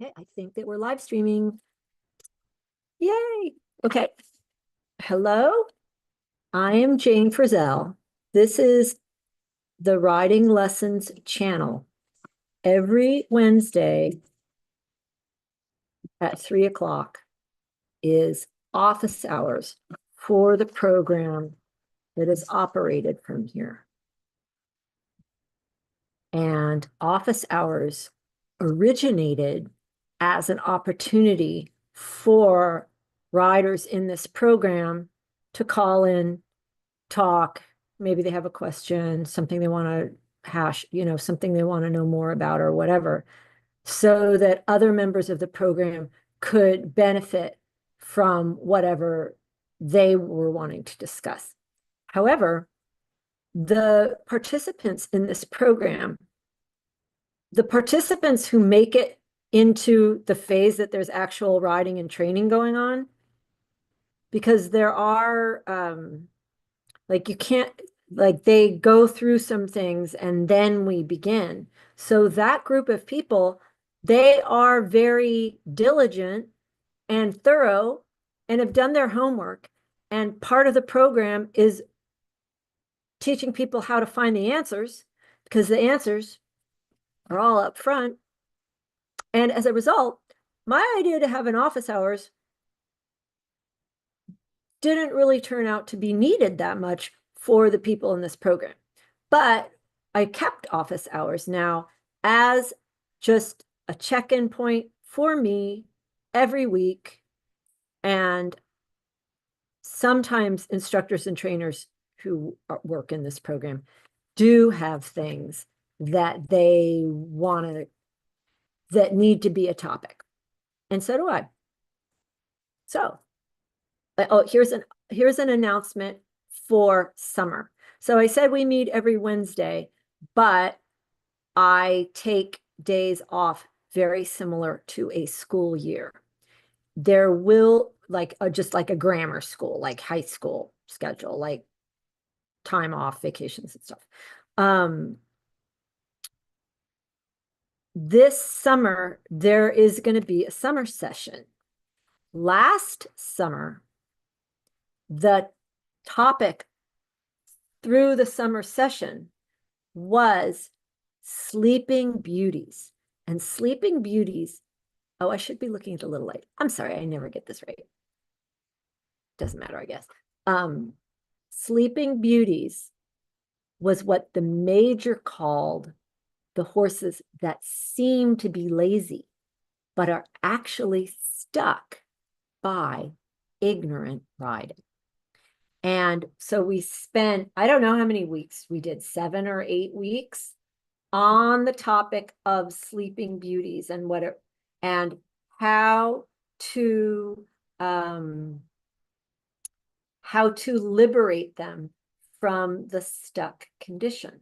Okay, I think that we're live streaming. Yay. Okay. Hello, I am Jane Frizzell. This is the Riding Lessons channel. Every Wednesday at 3 o'clock is office hours for the program that is operated from here. And office hours originated as an opportunity for riders in this program to call in, talk, maybe they have a question, something they want to hash, something they want to know more about or whatever, so that other members of the program could benefit from whatever they were wanting to discuss. However, the participants in this program, the participants who make it into the phase that there's actual riding and training going on, because there are you can't, they go through some things and then we begin. So that group of people, they are very diligent and thorough and have done their homework. And part of the program is teaching people how to find the answers, because the answers are all up front. And as a result, my idea to have an office hours didn't really turn out to be needed that much for the people in this program. But I kept office hours now as just a check-in point for me every week. And sometimes instructors and trainers who work in this program do have things that they want to, that need to be a topic. And so do I. So, oh, here's an announcement for summer. So I said we meet every Wednesday, but I take days off very similar to a school year. There will, just like a grammar school, like high school schedule, like time off, vacations and stuff. This summer, there is going to be a summer session. Last summer, the topic through the summer session was Sleeping Beauties. And Sleeping Beauties, oh, I should be looking at the little light. I'm sorry, I never get this right. Doesn't matter, I guess. Sleeping Beauties was what the major called the horses that seem to be lazy, but are actually stuck by ignorant riding. And so we spent, I don't know how many weeks we did, 7 or 8 weeks on the topic of Sleeping Beauties and what it, and how to liberate them from the stuck condition.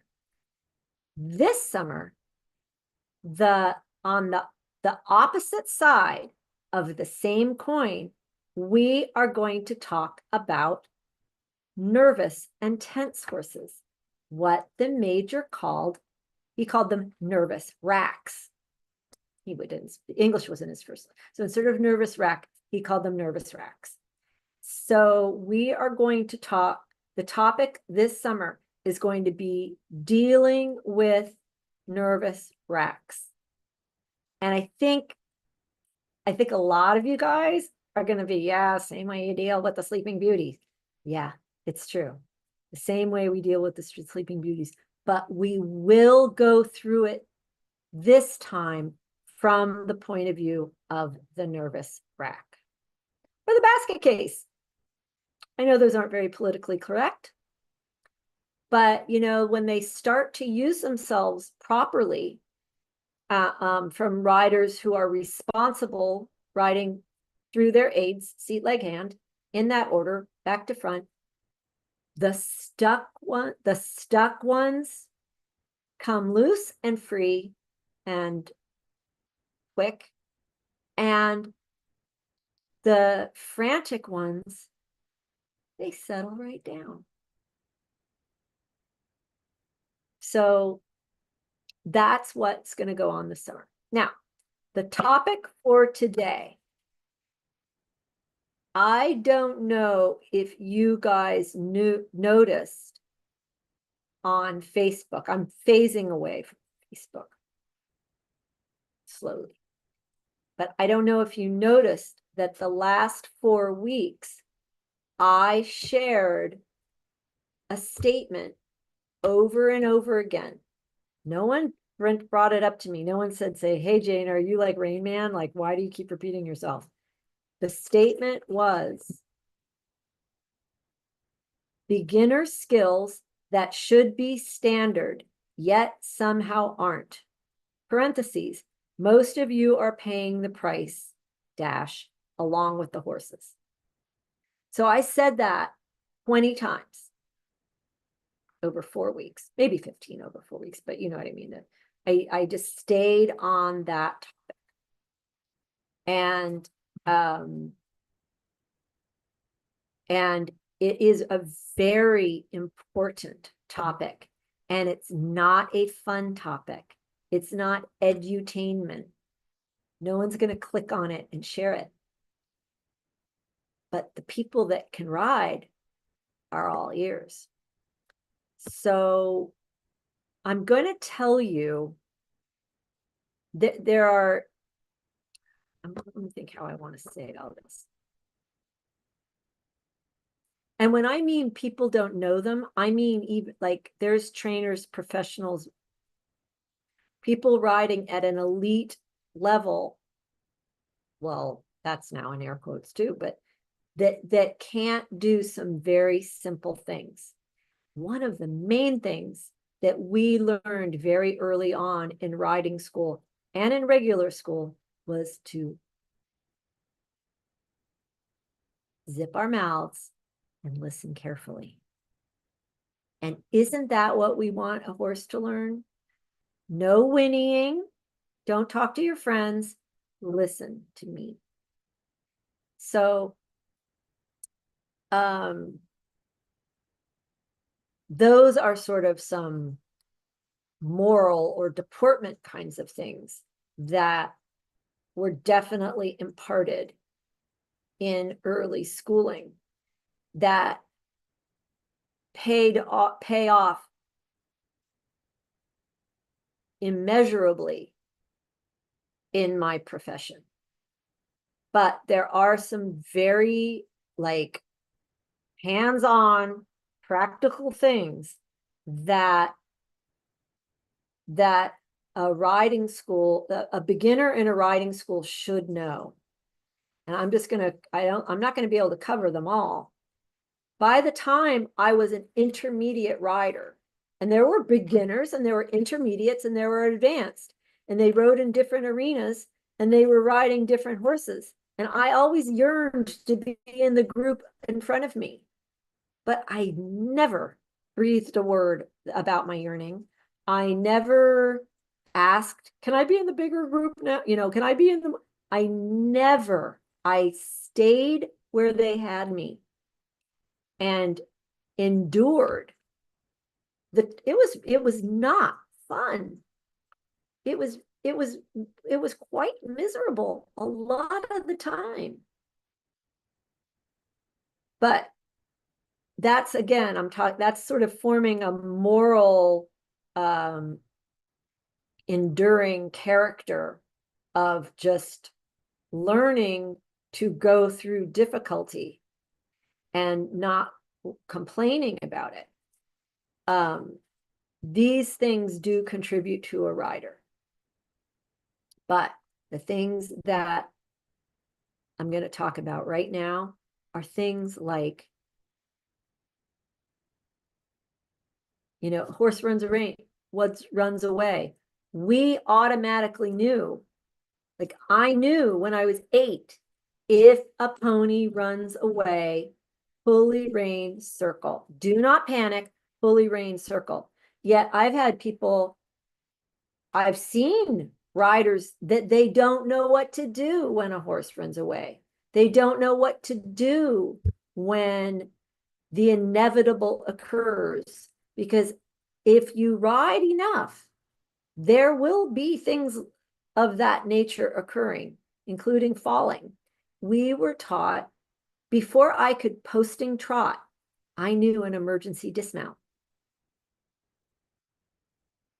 This summer, on the opposite side of the same coin, we are going to talk about nervous and tense horses, what the major called, he called them nervous racks. He didn't, English wasn't his first. So instead of nervous rack, he called them nervous racks. So we are going to talk, the topic this summer is going to be dealing with nervous racks. And I think a lot of you guys are going to be, yeah, same way you deal with the Sleeping Beauties. Yeah, it's true. The same way we deal with the Sleeping Beauties, but we will go through it this time from the point of view of the nervous rack. Or the basket case. I know those aren't very politically correct, but when they start to use themselves properly, from riders who are responsible riding through their aids, seat, leg, hand, in that order, back to front, the stuck ones come loose and free and quick, and the frantic ones, they settle right down. So that's what's going to go on this summer. Now, The topic for today. I don't know if you guys noticed on Facebook. I'm phasing away from Facebook slowly. But I don't know if you noticed that the last 4 weeks, I shared a statement over and over again. No one brought it up to me. No one said, hey, Jane, are you like Rain Man? Like, why do you keep repeating yourself? The statement was, beginner skills that should be standard, yet somehow aren't. Parentheses, most of you are paying the price, dash, along with the horses. So I said that 20 times over 4 weeks, maybe 15 over 4 weeks, but you know what I mean. I just stayed on that topic. And it is a very important topic, and it's not a fun topic. It's not edutainment. No one's going to click on it and share it. But the people that can ride are all ears. So I'm going to tell you that there are, let me think how I want to say all this. And when I mean people don't know them, I mean even like there's trainers, professionals, people riding at an elite level. Well, that's now in air quotes too, but that can't do some very simple things. One of the main things that we learned very early on in riding school and in regular school was to zip our mouths and listen carefully. And isn't that what we want a horse to learn? No whinnying. Don't talk to your friends. Listen to me. So, those are sort of some moral or deportment kinds of things that were definitely imparted in early schooling that pay off immeasurably in my profession. But there are some very like hands-on practical things that a riding school, a beginner in a riding school should know. And I'm just going to, I'm not going to be able to cover them all. By the time I was an intermediate rider, and there were beginners and there were intermediates and there were advanced, and they rode in different arenas and they were riding different horses. And I always yearned to be in the group in front of me, but I never breathed a word about my yearning. I never asked, can I be in the bigger group now? You know, can I be in the, I stayed where they had me and endured. It was not fun. It was quite miserable a lot of the time. But that's, again, that's sort of forming a moral, enduring character of just learning to go through difficulty and not complaining about it. These things do contribute to a rider. But the things that I'm going to talk about right now are things like, you know, horse runs away. We automatically knew, like I knew when I was 8, if a pony runs away, fully rein, circle. Do not panic, fully rein, circle. Yet I've seen riders that they don't know what to do when a horse runs away. They don't know what to do when the inevitable occurs, because if you ride enough, there will be things of that nature occurring, including falling, we were taught before I could posting trot, I knew an emergency dismount.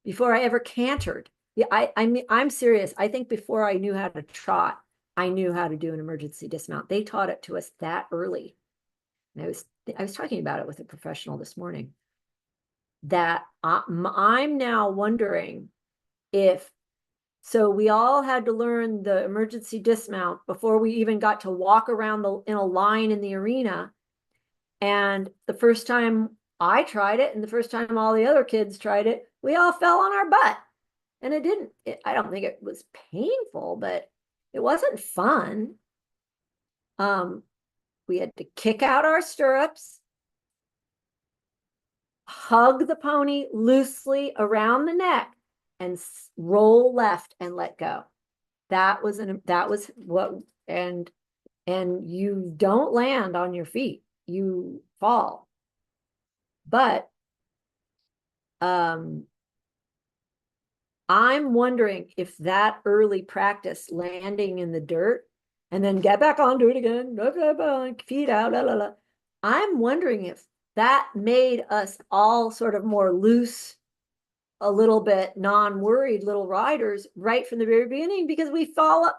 Before I ever cantered, yeah, I'm serious. I think before I knew how to trot, I knew how to do an emergency dismount. They taught it to us that early. And I was talking about it with a professional this morning. That I'm now wondering if, so we all had to learn the emergency dismount before we even got to walk around in a line in the arena. And the first time I tried it and the first time all the other kids tried it, we all fell on our butt. And I don't think it was painful, but it wasn't fun. We had to kick out our stirrups, hug the pony loosely around the neck, and roll left and let go. That was what, and you don't land on your feet, you fall. But I'm wondering if that early practice, landing in the dirt and then get back on, do it again, feet out, la, la, la. I'm wondering if that made us all sort of more loose, a little bit non-worried little riders right from the very beginning, because we fell off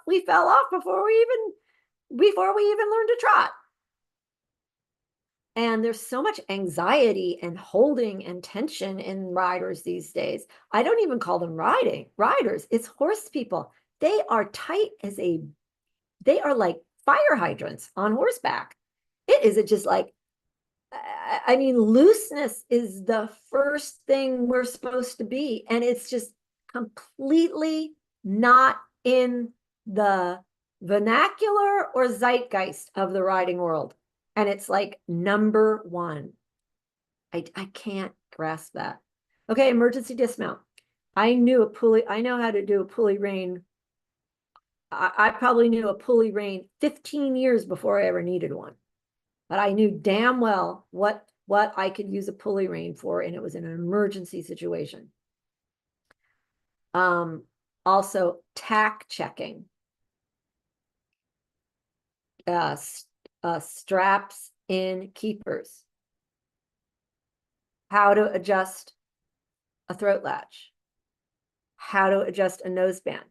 before we even learned to trot. And there's so much anxiety and holding and tension in riders these days. I don't even call them riders. It's horse people. They are tight they are like fire hydrants on horseback. It isn't just like, I mean, looseness is the first thing we're supposed to be. And it's just completely not in the vernacular or zeitgeist of the riding world. And it's like number one. I can't grasp that. Okay, emergency dismount. I know how to do a pulley rein. I probably knew a pulley rein 15 years before I ever needed one. But I knew damn well what I could use a pulley rein for, and it was in an emergency situation. Also, tack checking. Straps in keepers. How to adjust a throat latch. How to adjust a noseband.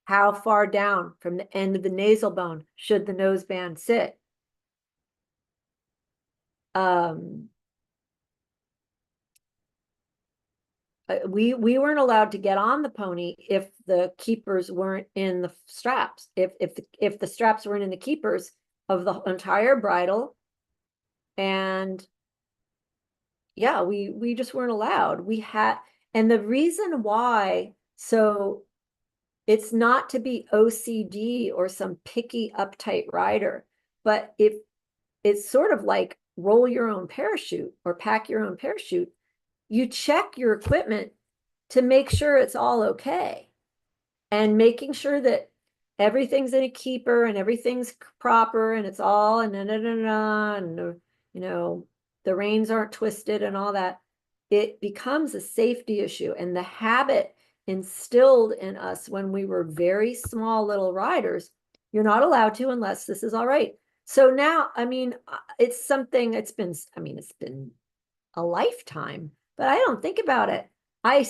How far down from the end of the nasal bone should the noseband sit? We weren't allowed to get on the pony if the keepers weren't in the straps. If the straps weren't in the keepers of the entire bridle, and yeah, we just weren't allowed. And the reason why, so it's not to be OCD or some picky, uptight rider, but if it's sort of like roll your own parachute or pack your own parachute, you check your equipment to make sure it's all okay, and making sure that everything's in a keeper and everything's proper and it's all and the reins aren't twisted and all that. It becomes a safety issue. And the habit instilled in us when we were very small little riders, you're not allowed to unless this is all right. So now, I mean, it's something, it's been a lifetime, but I don't think about it. I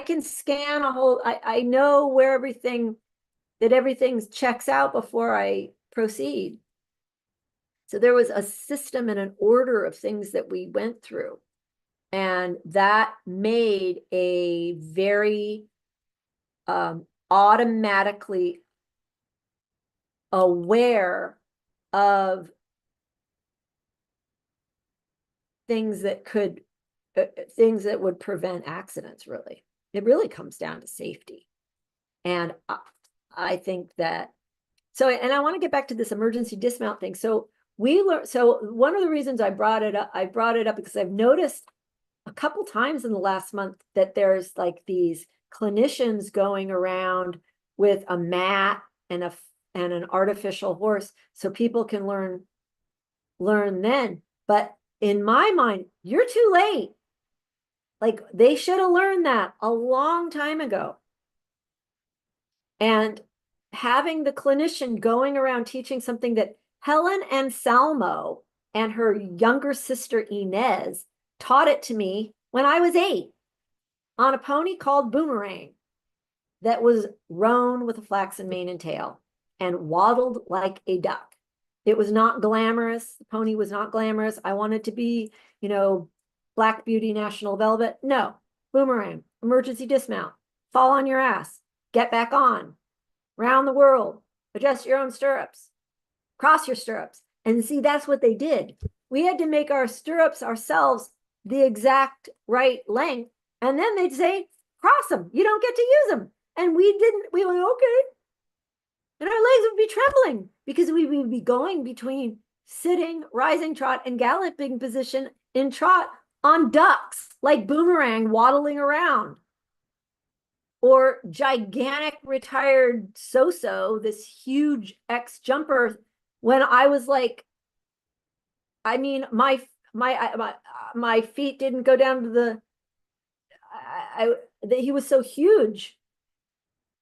can scan a whole, I know where everything checks out before I proceed. So there was a system and an order of things that we went through. And that made a very automatically aware of things that would prevent accidents, really. It really comes down to safety. And I think that, and I want to get back to this emergency dismount thing. So one of the reasons I brought it up because I've noticed a couple times in the last month that there's like these clinicians going around with a mat and an artificial horse so people can learn then. But in my mind, you're too late. Like, they should have learned that a long time ago. And having the clinician going around teaching something that Helen Anselmo and her younger sister Inez taught it to me when I was 8 on a pony called Boomerang that was roan with a flaxen mane and tail and waddled like a duck. It was not glamorous. The pony was not glamorous. I wanted to be, Black Beauty, National Velvet. No, Boomerang, emergency dismount, fall on your ass, get back on, round the world, adjust your own stirrups, cross your stirrups. And see, that's what they did. We had to make our stirrups ourselves the exact right length. And then they'd say, cross them. You don't get to use them. And we didn't, we went, okay. And our legs would be trembling because we would be going between sitting, rising trot, and galloping position in trot on ducks, like Boomerang waddling around. Or gigantic retired So-So, this huge ex-jumper, when I was like, I mean, my feet didn't go down to he was so huge.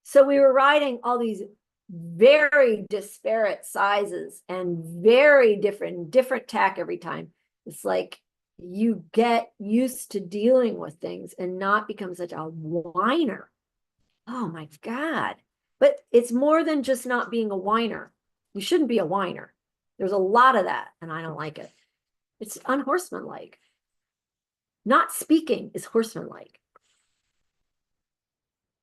So we were riding all these very disparate sizes and very different tack every time. It's like you get used to dealing with things and not become such a whiner. Oh my God. But it's more than just not being a whiner. You shouldn't be a whiner. There's a lot of that, and I don't like it. It's unhorsemanlike. Not speaking is horsemanlike.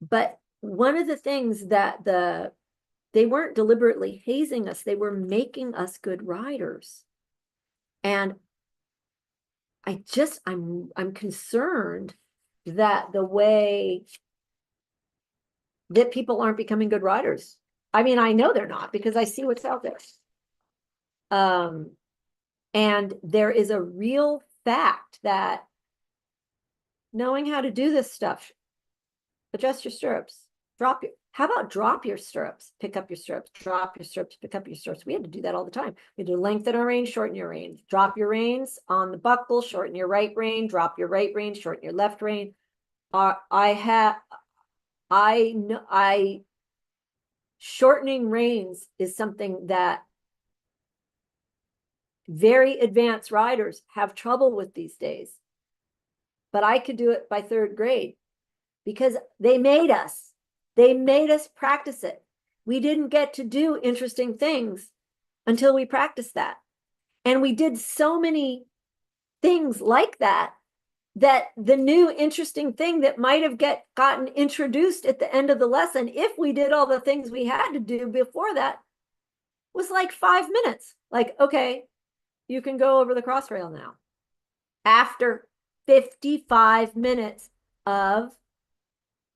But one of the things that they weren't deliberately hazing us, they were making us good riders. And I'm concerned that the way that people aren't becoming good riders. I mean, I know they're not because I see what's out there. And there is a real fact that knowing how to do this stuff, adjust your stirrups, how about drop your stirrups, pick up your stirrups, drop your stirrups, pick up your stirrups. We had to do that all the time. We had to lengthen our reins, shorten your reins, drop your reins on the buckle, shorten your right rein, drop your right rein, shorten your left rein. Shortening reins is something that very advanced riders have trouble with these days. But I could do it by 3rd grade because they made us practice it. We didn't get to do interesting things until we practiced that. And we did so many things like that the new interesting thing that might have gotten introduced at the end of the lesson, if we did all the things we had to do before that, was like 5 minutes. Like, okay, you can go over the cross rail now. After 55 minutes of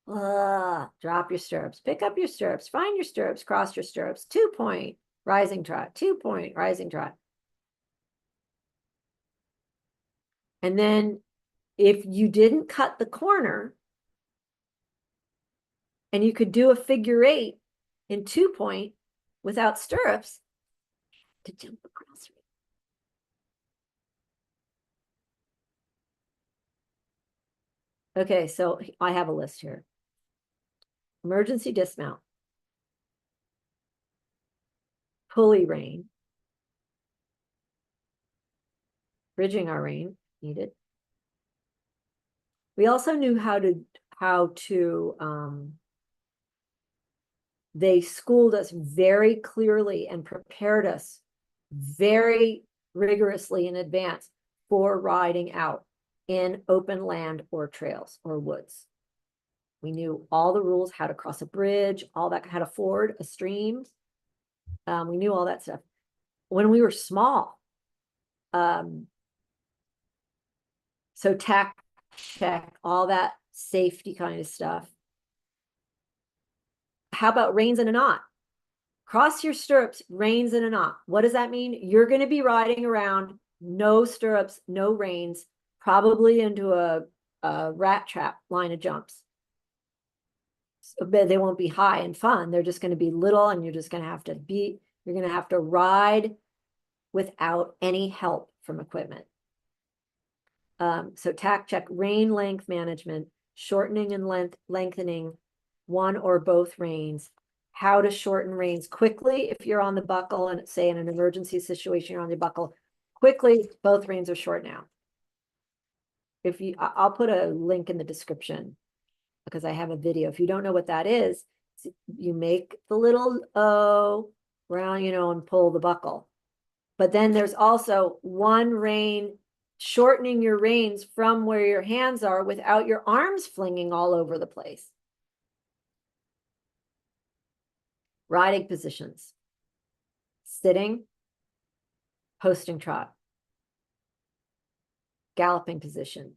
drop your stirrups, pick up your stirrups, find your stirrups, cross your stirrups, 2-point, rising trot, 2-point, rising trot. And then if you didn't cut the corner and you could do a figure 8 in 2-point without stirrups, to jump across. Okay, so I have a list here. Emergency dismount, pulley rein, bridging our rein needed. We also knew how to they schooled us very clearly and prepared us very rigorously in advance for riding out in open land or trails or woods. We knew all the rules, how to cross a bridge, all that, how to ford a stream. We knew all that stuff when we were small. So tack check, all that safety kind of stuff. How about reins in a knot? Cross your stirrups, reins in a knot. What does that mean? You're going to be riding around, no stirrups, no reins, probably into a rat trap line of jumps. So they won't be high and fun. They're just going to be little, and you're just going to have to ride without any help from equipment. So tack check, rein length management, shortening and lengthening one or both reins, how to shorten reins quickly if you're on the buckle, and say in an emergency situation, you're on the buckle. Quickly, both reins are short now. If you, I'll put a link in the description because I have a video. If you don't know what that is, you make the little O round, and pull the buckle. But then there's also one rein, shortening your reins from where your hands are without your arms flinging all over the place. Riding positions: sitting, posting trot, galloping position,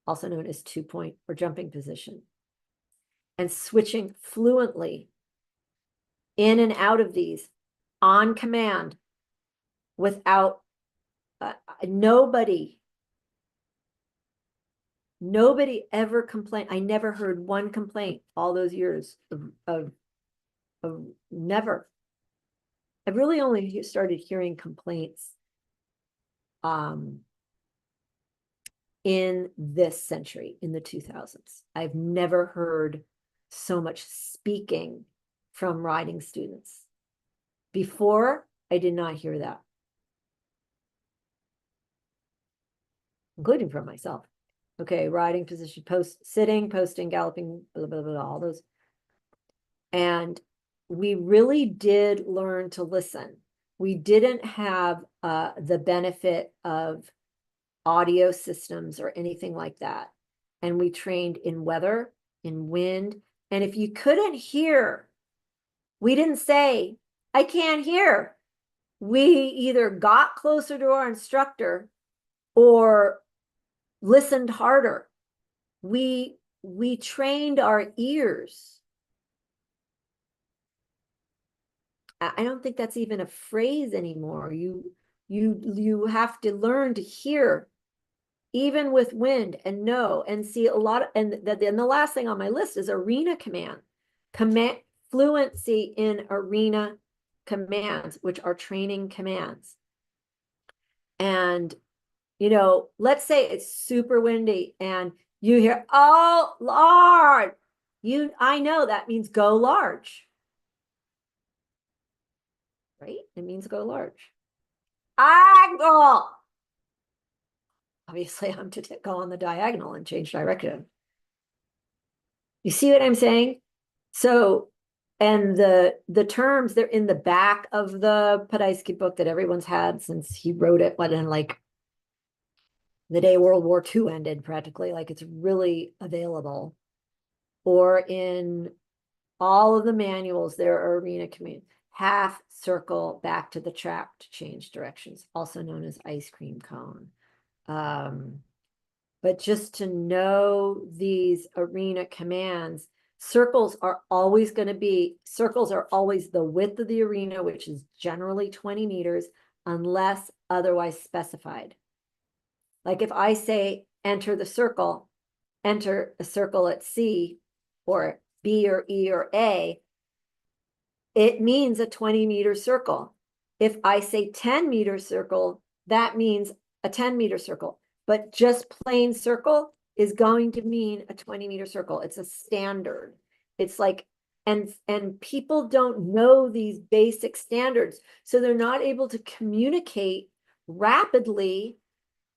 also known as 2-point or jumping position, and switching fluently in and out of these on command without nobody ever complained. I never heard one complaint all those years of never. I've really only started hearing complaints in this century, in the 2000s. I've never heard so much speaking from riding students. Before, I did not hear that, including from myself. Okay, riding position, sitting, posting, galloping, blah, blah, blah, all those. And we really did learn to listen. We didn't have the benefit of audio systems or anything like that. And we trained in weather, in wind. And if you couldn't hear, we didn't say, I can't hear. We either got closer to our instructor or listened harder. We trained our ears. I don't think that's even a phrase anymore. You have to learn to hear, even with wind, and know and see a lot of, and then the last thing on my list is arena command fluency in arena commands, which are training commands. And let's say it's super windy and you hear, oh Lord, I know that means go large, right? It means go large. Angle. Obviously, I'm to go on the diagonal and change direction. You see what I'm saying? So, and the terms, they're in the back of the Podolsky book that everyone's had since he wrote it, in like the day World War II ended, practically. Like, it's really available. Or in all of the manuals, there are arena commands. Half, circle, back to the trap to change directions, also known as ice cream cone. But just to know these arena commands, circles are always the width of the arena, which is generally 20 meters, unless otherwise specified. Like if I say, enter the circle, enter a circle at C or B or E or A, it means a 20-meter circle. If I say 10-meter circle, that means a 10-meter circle. But just plain circle is going to mean a 20-meter circle. It's a standard. It's like, and people don't know these basic standards, so they're not able to communicate rapidly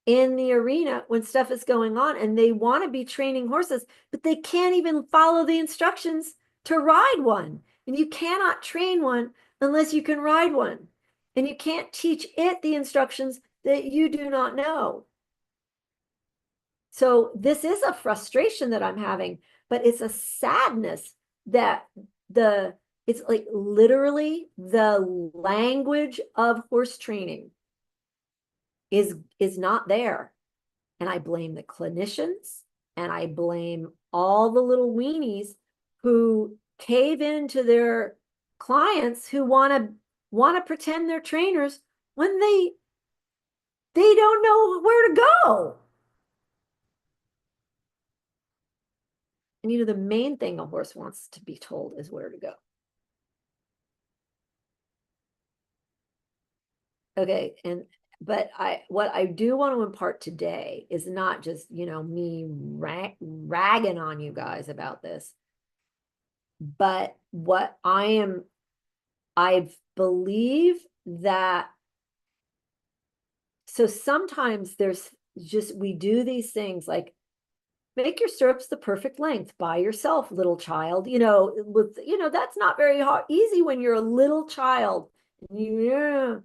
in the arena when stuff is going on, and they want to be training horses, but they can't even follow the instructions to ride one. And you cannot train one unless you can ride one. And you can't teach it the instructions that you do not know. So this is a frustration that I'm having, but it's a sadness that it's like literally the language of horse training is not there. And I blame the clinicians, and I blame all the little weenies who cave into their clients who want to pretend they're trainers when they don't know where to go. And the main thing a horse wants to be told is where to go. Okay, but what I do want to impart today is not just, me ragging on you guys about this, but what I am I believe that, so sometimes there's just, we do these things like make your stirrups the perfect length by yourself, little child, that's not very hard, easy when you're a little child. Yeah,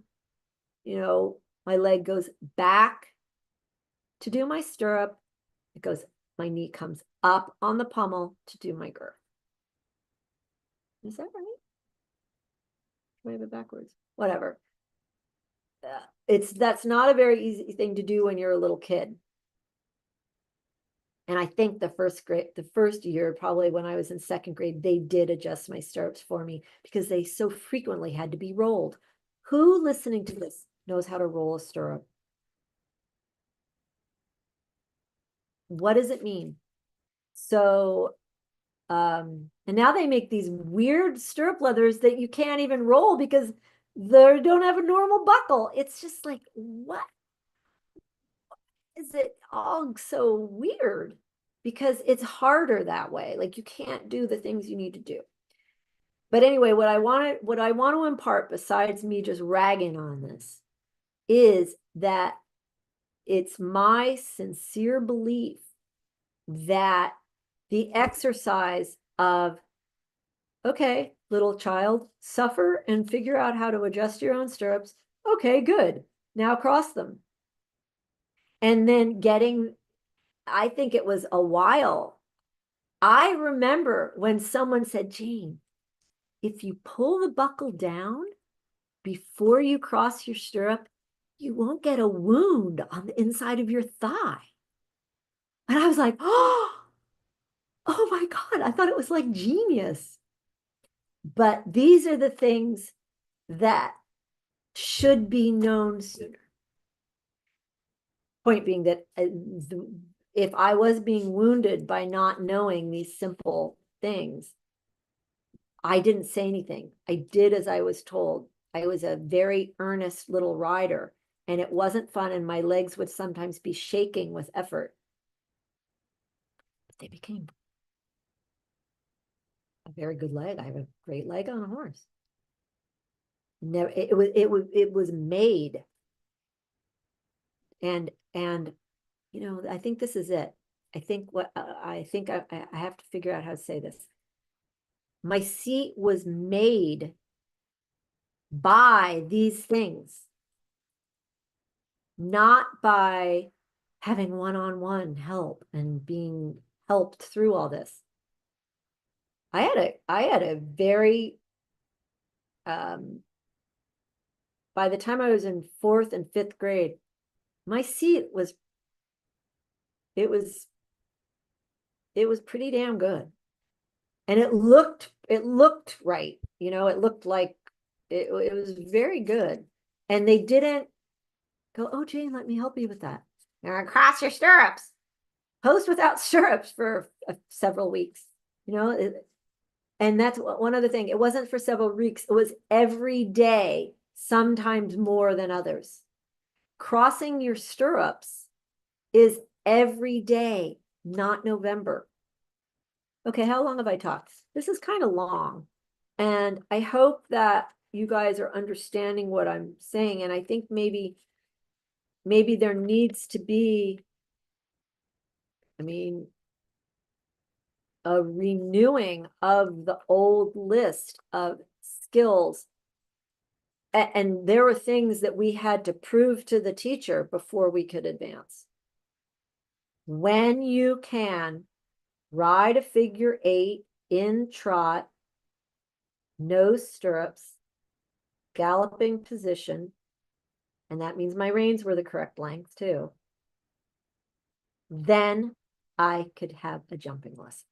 my leg goes back to do my stirrup. It goes, my knee comes up on the pommel to do my girth. Is that right? Do I have it backwards? Whatever. That's not a very easy thing to do when you're a little kid. And I think the first year, probably when I was in second grade, they did adjust my stirrups for me because they so frequently had to be rolled. Who listening to this knows how to roll a stirrup? What does it mean? So, and now they make these weird stirrup leathers that you can't even roll because they don't have a normal buckle. It's just like, what is it all so weird? Because it's harder that way. Like you can't do the things you need to do. But anyway, what I want to impart, besides me just ragging on this, is that it's my sincere belief that the exercise of, okay, little child, suffer and figure out how to adjust your own stirrups. Okay, good. Now cross them. And then I think it was a while. I remember when someone said, Jane, if you pull the buckle down before you cross your stirrup, you won't get a wound on the inside of your thigh. And I was like, oh my God, I thought it was like genius. But these are the things that should be known sooner. Point being that if I was being wounded by not knowing these simple things, I didn't say anything. I did as I was told. I was a very earnest little rider, and it wasn't fun, and my legs would sometimes be shaking with effort. But they became a very good leg. I have a great leg on a horse. Never, it was made. And I think this is it. I think I have to figure out how to say this. My seat was made by these things, not by having one-on-one help and being helped through all this. I had a very, by the time I was in 4th and 5th grade, my seat was, it was pretty damn good. And it looked right. It looked like it was very good. And they didn't go, oh, Jane, let me help you with that. Now cross your stirrups. Post without stirrups for several weeks. And that's one other thing. It wasn't for several weeks. It was every day, sometimes more than others. Crossing your stirrups is every day, not November. Okay, how long have I talked? This is kind of long. And I hope that you guys are understanding what I'm saying. And I think maybe there needs to be, a renewing of the old list of skills. And there were things that we had to prove to the teacher before we could advance. When you can ride a figure 8 in trot, no stirrups, galloping position, and that means my reins were the correct length too, then I could have a jumping lesson.